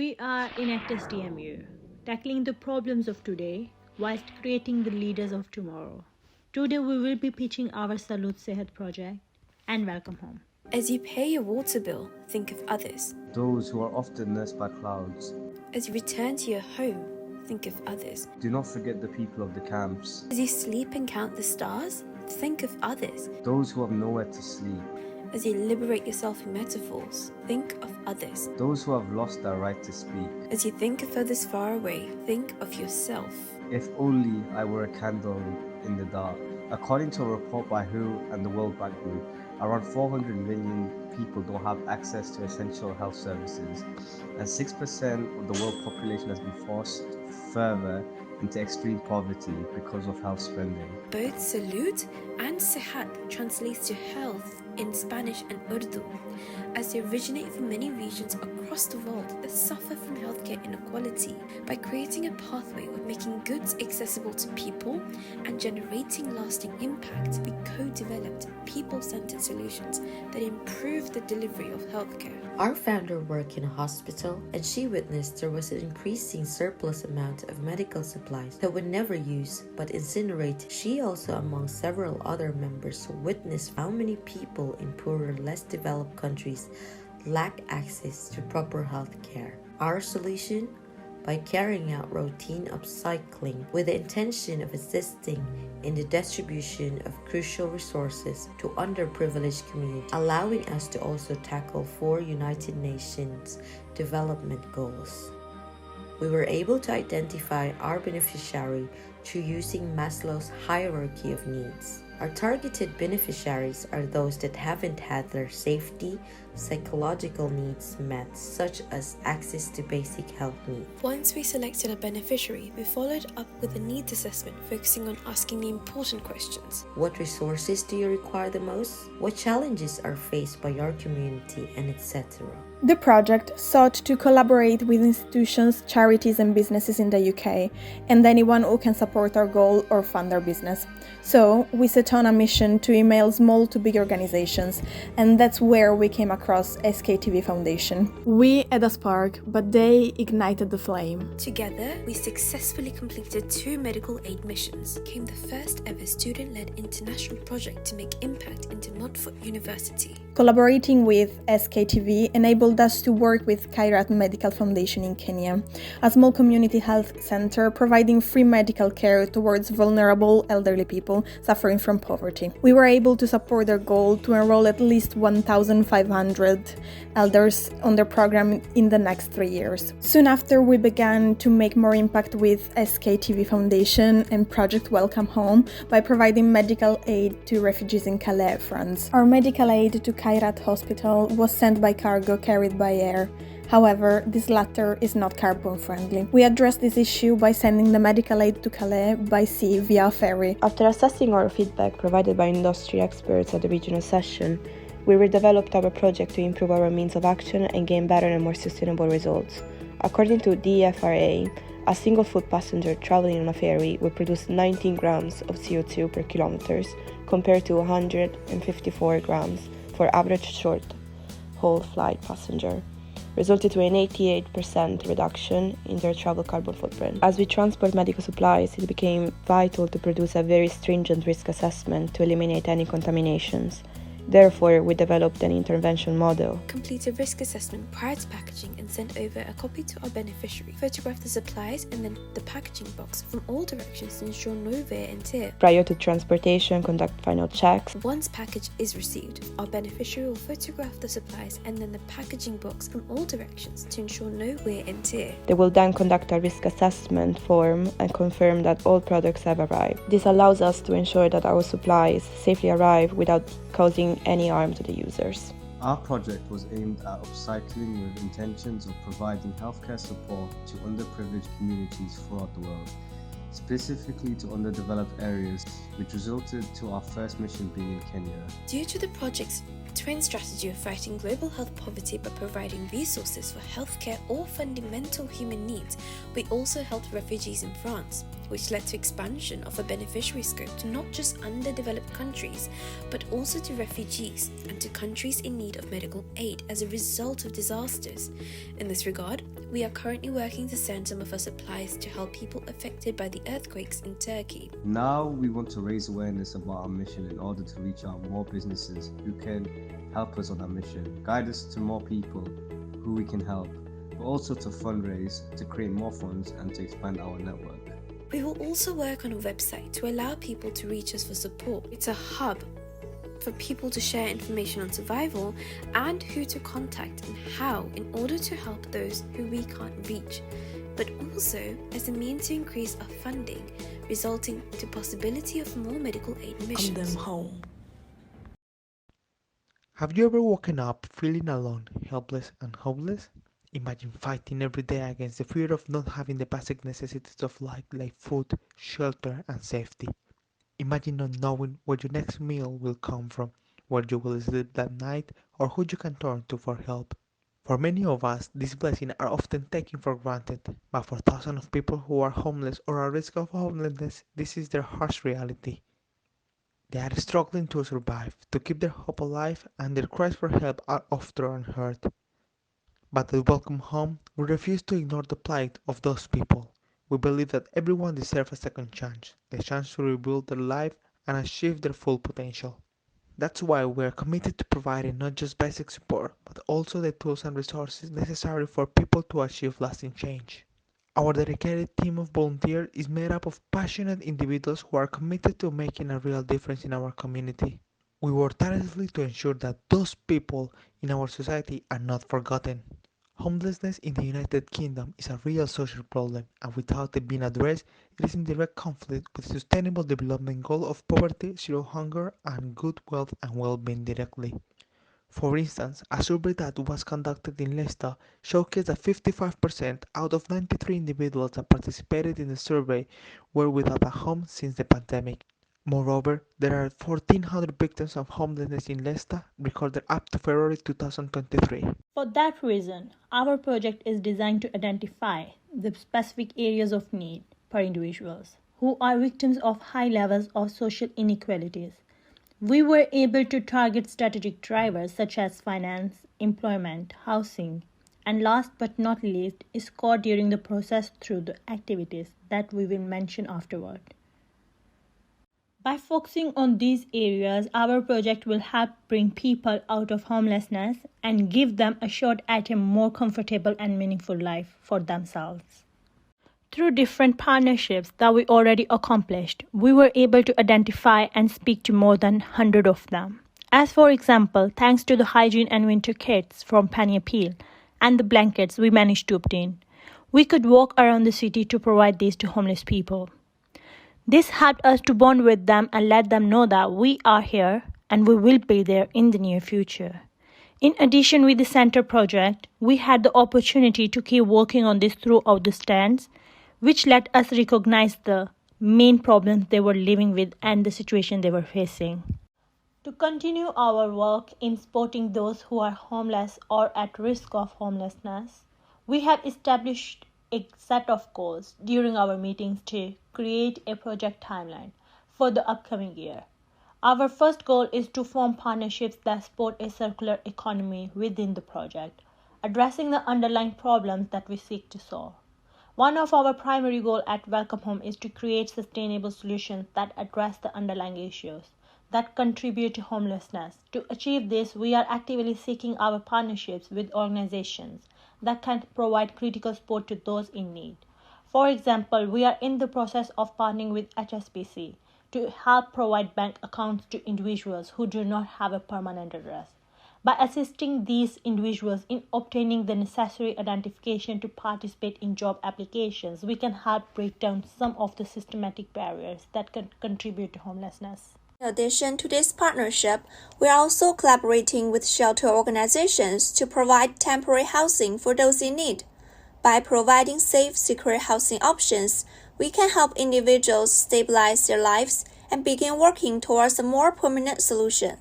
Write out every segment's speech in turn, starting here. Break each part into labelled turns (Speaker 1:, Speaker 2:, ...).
Speaker 1: We are Enactus DMU, tackling the problems of today whilst creating the leaders of tomorrow. Today we will be pitching our Salud Sehat project and welcome home.
Speaker 2: As you pay your water bill, think of others.
Speaker 3: Those who are often nursed by clouds.
Speaker 2: As you return to your home, think of others.
Speaker 3: Do not forget the people of the camps.
Speaker 2: As you sleep and count the stars, think of others.
Speaker 3: Those who have nowhere to sleep.
Speaker 2: As you liberate yourself in metaphors, think of others.
Speaker 3: Those who have lost their right to speak.
Speaker 2: As you think of others far away, think of yourself.
Speaker 3: If only I were a candle in the dark. According to a report by WHO and the World Bank Group, around 400 million people don't have access to essential health services, and 6% of the world population has been forced further into extreme poverty because of health spending.
Speaker 2: Both Salud and Sehat translates to health in Spanish and Urdu, as they originate from many regions across the world that suffer from healthcare inequality. By creating a pathway of making goods accessible to people and generating lasting impact, we co-developed people-centered solutions that improve the delivery of healthcare.
Speaker 4: Our founder worked in a hospital, and she witnessed there was an increasing surplus amount of medical supplies that would never use but incinerate. She also, among several other members, witnessed how many people in poorer, less developed countries lack access to proper health care. Our solution? By carrying out routine upcycling with the intention of assisting in the distribution of crucial resources to underprivileged communities, allowing us to also tackle 4 United Nations development goals. We were able to identify our beneficiary through using Maslow's hierarchy of needs. Our targeted beneficiaries are those that haven't had their safety, psychological needs met, such as access to basic health needs.
Speaker 2: Once we selected a beneficiary, we followed up with a needs assessment focusing on asking the important questions.
Speaker 4: What resources do you require the most? What challenges are faced by your community, and etc.
Speaker 5: The project sought to collaborate with institutions, charities and businesses in the UK, and anyone who can support our goal or fund our business. So we set on a mission to email small to big organizations, and that's where we came across SKTV Foundation. We had a spark, but they ignited the flame.
Speaker 2: Together, we successfully completed 2 medical aid missions, became the first ever student-led international project to make impact into Montfort University.
Speaker 5: Collaborating with SKTV enabled us to work with Kairat Medical Foundation in Kenya, a small community health center providing free medical care towards vulnerable elderly people suffering from poverty. We were able to support their goal to enroll at least 1,500 elders on their program in the next 3 years. Soon after, we began to make more impact with SKTV Foundation and Project Welcome Home by providing medical aid to refugees in Calais, France. Our medical aid to Kairat Hospital was sent by cargo carried by air. However, this latter is not carbon friendly. We addressed this issue by sending the medical aid to Calais by sea via ferry.
Speaker 6: After assessing our feedback provided by industry experts at the regional session, we redeveloped our project to improve our means of action and gain better and more sustainable results. According to DFRA, a single foot passenger traveling on a ferry will produce 19 grams of CO2 per kilometer compared to 154 grams for average short-haul flight passenger, resulted to an 88% reduction in their travel carbon footprint. As we transport medical supplies, it became vital to produce a very stringent risk assessment to eliminate any contaminations. Therefore, we developed an intervention model.
Speaker 2: Complete a risk assessment prior to packaging and sent over a copy to our beneficiary. Photograph the supplies and then the packaging box from all directions to ensure no wear and tear.
Speaker 6: Prior to transportation, conduct final checks.
Speaker 2: Once package is received, our beneficiary will photograph the supplies and then the packaging box from all directions to ensure no wear and tear.
Speaker 6: They will then conduct a risk assessment form and confirm that all products have arrived. This allows us to ensure that our supplies safely arrive without causing any harm to the users.
Speaker 3: Our project was aimed at upcycling with intentions of providing healthcare support to underprivileged communities throughout the world, specifically to underdeveloped areas, which resulted to our first mission being in Kenya.
Speaker 2: Due to the project's twin strategy of fighting global health poverty by providing resources for healthcare or fundamental human needs, we also helped refugees in France, which led to expansion of a beneficiary scope to not just underdeveloped countries, but also to refugees and to countries in need of medical aid as a result of disasters. In this regard, We are currently working to send some of our supplies to help people affected by the earthquakes in Turkey.
Speaker 3: Now we want to raise awareness about our mission in order to reach out more businesses who can help us on our mission, guide us to more people who we can help, but also to fundraise, to create more funds and to expand our network.
Speaker 2: We will also work on a website to allow people to reach us for support. It's a hub for people to share information on survival and who to contact and how in order to help those who we can't reach, but also as a means to increase our funding, resulting to possibility of more medical aid missions.
Speaker 7: Come them home. Have you ever woken up feeling alone, helpless and hopeless? Imagine fighting every day against the fear of not having the basic necessities of life like food, shelter and safety. Imagine not knowing where your next meal will come from, where you will sleep that night, or who you can turn to for help. For many of us, these blessings are often taken for granted, but for thousands of people who are homeless or at risk of homelessness, this is their harsh reality. They are struggling to survive, to keep their hope alive, and their cries for help are often unheard. But at Welcome Home, we refuse to ignore the plight of those people. We believe that everyone deserves a second chance, the chance to rebuild their life and achieve their full potential. That's why we are committed to providing not just basic support, but also the tools and resources necessary for people to achieve lasting change. Our dedicated team of volunteers is made up of passionate individuals who are committed to making a real difference in our community. We work tirelessly to ensure that those people in our society are not forgotten. Homelessness in the United Kingdom is a real social problem, and without it being addressed, it is in direct conflict with the Sustainable Development Goal of poverty, zero hunger, and good wealth and well-being directly. For instance, a survey that was conducted in Leicester showcased that 55% out of 93 individuals that participated in the survey were without a home since the pandemic. Moreover, there are 1,400 victims of homelessness in Leicester recorded up to February 2023.
Speaker 1: For that reason, our project is designed to identify the specific areas of need per individuals who are victims of high levels of social inequalities. We were able to target strategic drivers such as finance, employment, housing, and last but not least, score during the process through the activities that we will mention afterward. By focusing on these areas, our project will help bring people out of homelessness and give them a shot at a more comfortable and meaningful life for themselves. Through different partnerships that we already accomplished, we were able to identify and speak to more than 100 of them. As for example, thanks to the hygiene and winter kits from Penny Appeal and the blankets we managed to obtain, we could walk around the city to provide these to homeless people. This helped us to bond with them and let them know that we are here and we will be there in the near future. In addition, with the center project, we had the opportunity to keep working on this throughout the stands, which let us recognize the main problems they were living with and the situation they were facing. To continue our work in supporting those who are homeless or at risk of homelessness, we have established a set of goals during our meetings to create a project timeline for the upcoming year. Our first goal is to form partnerships that support a circular economy within the project, addressing the underlying problems that we seek to solve. One of our primary goals at Welcome Home is to create sustainable solutions that address the underlying issues that contribute to homelessness. To achieve this, we are actively seeking our partnerships with organizations that can provide critical support to those in need. For example, we are in the process of partnering with HSBC to help provide bank accounts to individuals who do not have a permanent address. By assisting these individuals in obtaining the necessary identification to participate in job applications, we can help break down some of the systematic barriers that can contribute to homelessness.
Speaker 8: In addition to this partnership, we are also collaborating with shelter organizations to provide temporary housing for those in need. By providing safe, secure housing options, we can help individuals stabilize their lives and begin working towards a more permanent solution.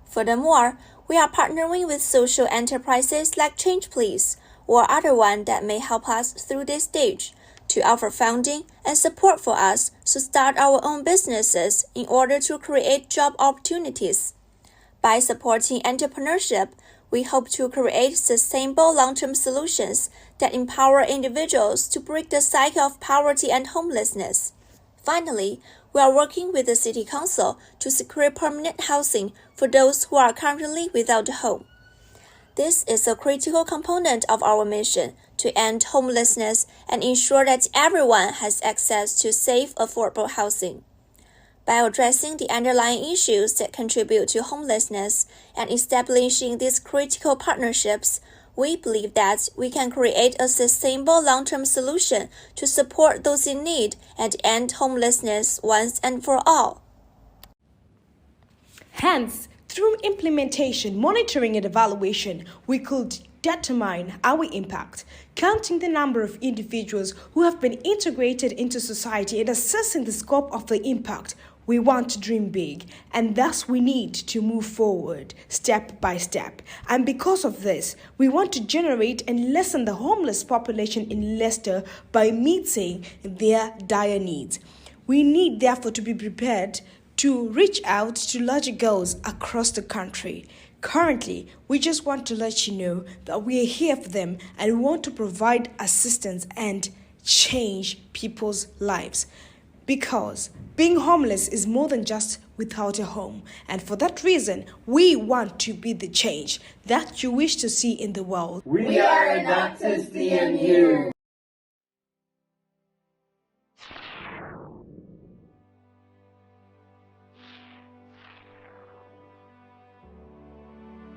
Speaker 8: Furthermore, we are partnering with social enterprises like Change Please or other ones that may help us through this stage to offer funding and support for us to start our own businesses in order to create job opportunities. By supporting entrepreneurship, We hope to create sustainable long-term solutions that empower individuals to break the cycle of poverty and homelessness. Finally, we are working with the City Council to secure permanent housing for those who are currently without a home. This is a critical component of our mission to end homelessness and ensure that everyone has access to safe, affordable housing. By addressing the underlying issues that contribute to homelessness and establishing these critical partnerships, we believe that we can create a sustainable long-term solution to support those in need and end homelessness once and for all.
Speaker 9: Hence, through implementation, monitoring, and evaluation, we could determine our impact, counting the number of individuals who have been integrated into society and assessing the scope of the impact. We want to dream big, and thus we need to move forward step by step. And because of this, we want to generate and lessen the homeless population in Leicester by meeting their dire needs. We need, therefore, to be prepared to reach out to larger goals across the country. Currently, we just want to let you know that we are here for them and we want to provide assistance and change people's lives. Because being homeless is more than just without a home. And for that reason, we want to be the change that you wish to see in the world.
Speaker 10: We are Enactus DMU.